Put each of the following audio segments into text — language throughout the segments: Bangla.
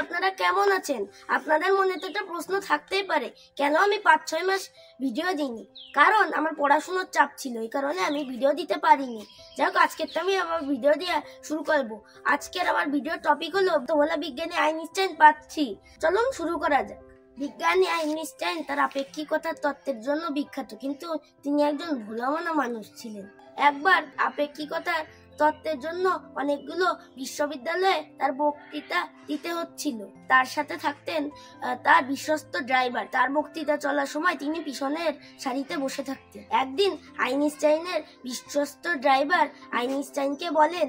আপনারা কেমন আছেন? আপনাদের মনে তো একটা প্রশ্ন থাকতেই পারে, কেন আমি 5-6 মাস ভিডিও দিইনি? কারণ আমার পড়াশোনার চাপ ছিল, এই কারণে আমি ভিডিও দিতে পারিনি। যাই হোক, আজকের তো আমি আমার ভিডিও দিয়ে শুরু করব। আজকের আমার ভিডিও টপিক হলো তোলা বিজ্ঞানী আইনস্টাইন পাচ্ছি। চলুন শুরু করা যাক। বিজ্ঞানী আইনস্টাইন তার আপেক্ষিকতার তত্ত্বের জন্য বিখ্যাত, কিন্তু তিনি একজন ভোলামনা মানুষ ছিলেন। একবার আপেক্ষিকতার তত্ত্বের জন্য অনেকগুলো বিশ্ববিদ্যালয়ে তার বক্তৃতা দিতে হচ্ছিল। তার সাথে থাকতেন তার বিশ্বস্ত ড্রাইভার। তার বক্তৃতা চলার সময় তিনি পিছনের সারিতে বসে থাকতেন। একদিন আইনস্টাইনের বিশ্বস্ত ড্রাইভার আইনস্টাইনকে বলেন,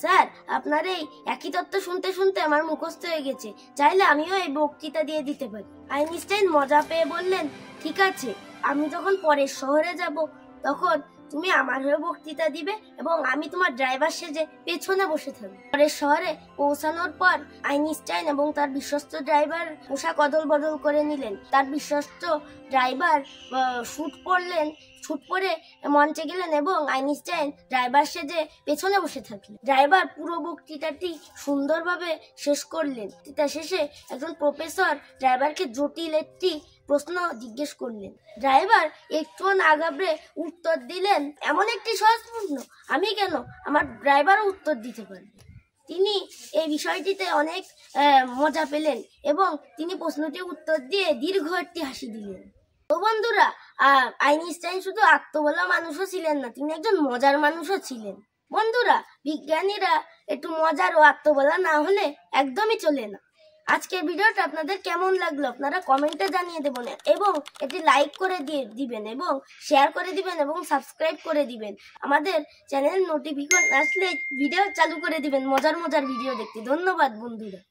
স্যার, আপনার এই একই তত্ত্ব শুনতে শুনতে আমার মুখস্থ হয়ে গেছে, চাইলে আমিও এই বক্তৃতা দিয়ে দিতে পারি। আইনস্টাইন মজা পেয়ে বললেন, ঠিক আছে, আমি যখন পরের শহরে যাব তখন তুমি আমার হয়ে বক্তৃতা দিবে এবং আমি তোমার ড্রাইভার সেজে পেছনে বসে থাকবো। পরের শহরে পৌঁছানোর পর আইনস্টাইন এবং তার বিশ্বস্ত ড্রাইভার পোশাক অদল বদল করে নিলেন। তার বিশ্বস্ত ড্রাইভার শুট পরে মঞ্চে গেলেন এবং আইনস্টাইন ড্রাইভার সেজে পেছনে বসে থাকলেন। ড্রাইভার পুরো বক্তৃতাটি সুন্দরভাবে শেষ করলেন। বক্তৃতা শেষে একজন প্রফেসর ড্রাইভারকে জটিল একটি প্রশ্ন জিজ্ঞেস করলেন। ড্রাইভার একটু আগাবড়ে উত্তর দিলেন, এমন একটি সহজ প্রশ্ন আমি কেন, আমার ড্রাইভারও উত্তর দিতে পারবে। তিনি এই বিষয়টিতে অনেক মজা পেলেন এবং তিনি প্রশ্নটির উত্তর দিয়ে দীর্ঘ একটি হাসি দিলেন। তো বন্ধুরা, আইনস্টাইন শুধু আত্মবলা মানুষও ছিলেন না, তিনি একজন মজার মানুষও ছিলেন। বন্ধুরা, বিজ্ঞানীরা একটু মজার ও আত্মবলা না হলে একদমই চলে না। আজকের ভিডিওটা আপনাদের কেমন লাগলো আপনারা কমেন্টে জানিয়ে দেবেন এবং এটি লাইক করে দিবেন এবং শেয়ার করে দিবেন এবং সাবস্ক্রাইব করে দিবেন। আমাদের চ্যানেল নোটিফিকেশন আসলে ভিডিও চালু করে দিবেন মজার মজার ভিডিও দেখতে। ধন্যবাদ বন্ধুরা।